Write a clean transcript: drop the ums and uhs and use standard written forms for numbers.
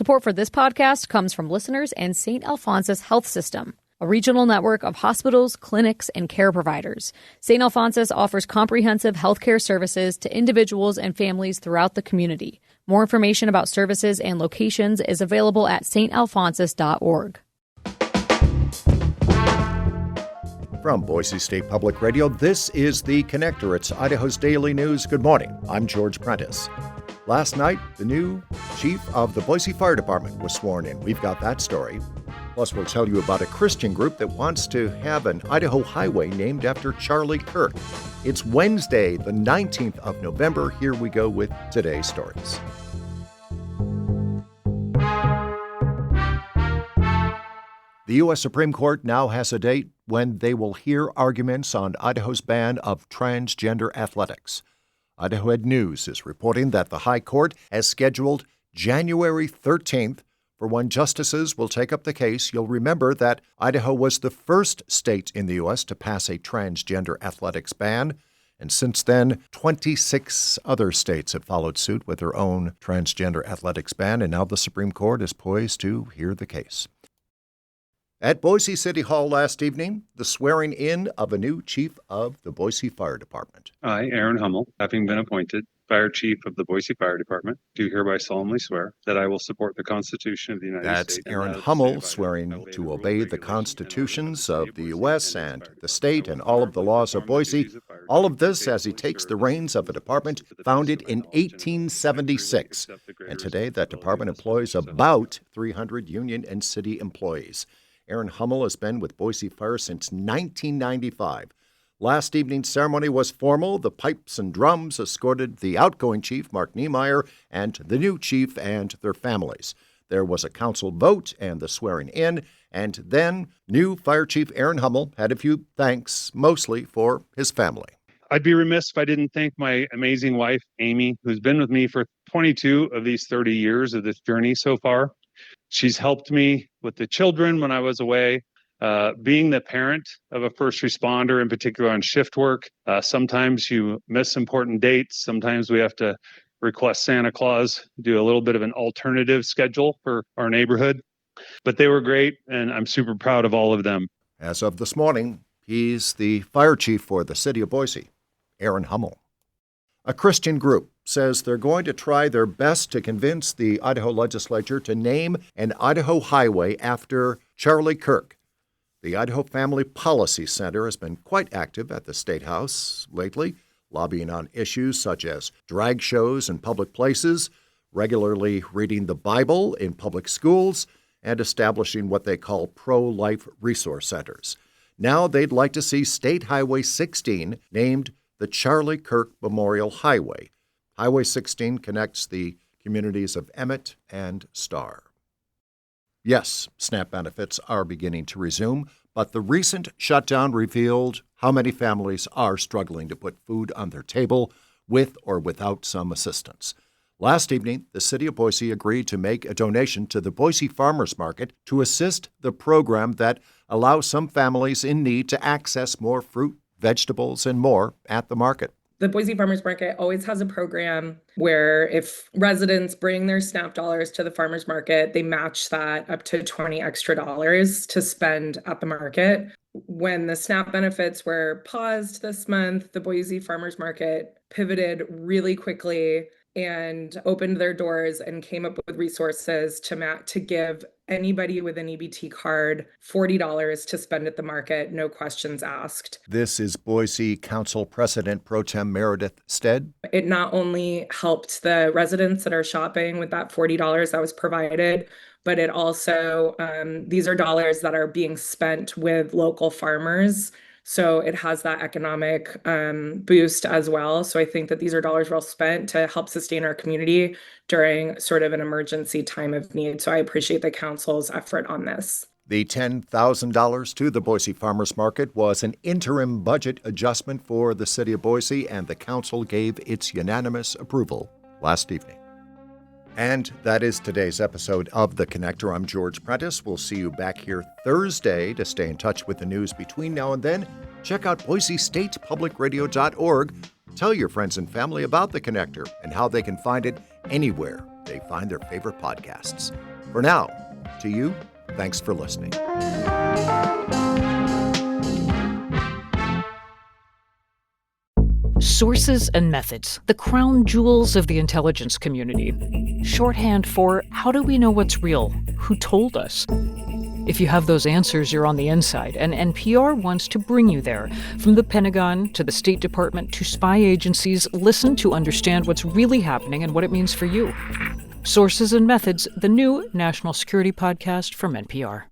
Support for this podcast comes from listeners and St. Alphonsus Health System, a regional network of hospitals, clinics, and care providers. St. Alphonsus offers comprehensive healthcare services to individuals and families throughout the community. More information about services and locations is available at stalphonsus.org. From Boise State Public Radio, this is The Connector. It's Idaho's daily news. Good morning. I'm George Prentice. Last night, the new chief of the Boise Fire Department was sworn in. We've got that story. Plus, we'll tell you about a Christian group that wants to have an Idaho highway named after Charlie Kirk. It's Wednesday, the 19th of November. Here we go with today's stories. The U.S. Supreme Court now has a date when they will hear arguments on Idaho's ban of transgender athletics. Idaho Ed News is reporting that the High Court has scheduled January 13th for when justices will take up the case. You'll remember that Idaho was the first state in the U.S. to pass a transgender athletics ban, and since then, 26 other states have followed suit with their own transgender athletics ban, and now the Supreme Court is poised to hear the case. At Boise City Hall last evening, the swearing-in of a new chief of the Boise Fire Department. I, Aaron Hummel, having been appointed Fire Chief of the Boise Fire Department, do hereby solemnly swear that I will support the Constitution of the United States. That's Aaron Hummel swearing to obey the constitutions of the U.S. and the state and all of the laws of Boise. All of this as he takes the reins of a department founded in 1876. And today, that department employs about 300 union and city employees. Aaron Hummel has been with Boise Fire since 1995. Last evening's ceremony was formal. The pipes and drums escorted the outgoing chief, Mark Niemeyer, and the new chief and their families. There was a council vote and the swearing in, and then new Fire Chief Aaron Hummel had a few thanks, mostly for his family. I'd be remiss if I didn't thank my amazing wife, Amy, who's been with me for 22 of these 30 years of this journey so far. She's helped me with the children when I was away. Being the parent of a first responder, in particular on shift work, sometimes you miss important dates. Sometimes we have to request Santa Claus, do a little bit of an alternative schedule for our neighborhood. But they were great, and I'm super proud of all of them. As of this morning, he's the fire chief for the city of Boise, Aaron Hummel. A Christian group says they're going to try their best to convince the Idaho legislature to name an Idaho highway after Charlie Kirk. The Idaho Family Policy Center has been quite active at the State House lately, lobbying on issues such as drag shows in public places, regularly reading the Bible in public schools, and establishing what they call pro-life resource centers. Now they'd like to see State Highway 16 named the Charlie Kirk Memorial Highway. Highway 16 connects the communities of Emmett and Star. Yes, SNAP benefits are beginning to resume, but the recent shutdown revealed how many families are struggling to put food on their table with or without some assistance. Last evening, the city of Boise agreed to make a donation to the Boise Farmers Market to assist the program that allows some families in need to access more fruit, vegetables, and more at the market. The Boise Farmers Market always has a program where if residents bring their SNAP dollars to the farmers market, they match that up to $20 extra to spend at the market. When the SNAP benefits were paused this month, the Boise Farmers Market pivoted really quickly and opened their doors and came up with resources to give anybody with an EBT card $40 to spend at the market, no questions asked. This is Boise Council President Pro Tem Meredith Stead. It not only helped the residents that are shopping with that $40 that was provided, but it also, these are dollars that are being spent with local farmers. So it has that economic boost as well. So I think that these are dollars well spent to help sustain our community during sort of an emergency time of need. So I appreciate the council's effort on this. The $10,000 to the Boise Farmers Market was an interim budget adjustment for the city of Boise, and the council gave its unanimous approval last evening. And that is today's episode of The Connector. I'm George Prentice. We'll see you back here Thursday. To stay in touch with the news between now and then, check out BoiseStatePublicRadio.org. Tell your friends and family about The Connector and how they can find it anywhere they find their favorite podcasts. For now, to you, thanks for listening. Sources and methods, the crown jewels of the intelligence community. Shorthand for how do we know what's real? Who told us? If you have those answers, you're on the inside, and NPR wants to bring you there. From the Pentagon to the State Department to spy agencies, listen to understand what's really happening and what it means for you. Sources and Methods, the new national security podcast from NPR.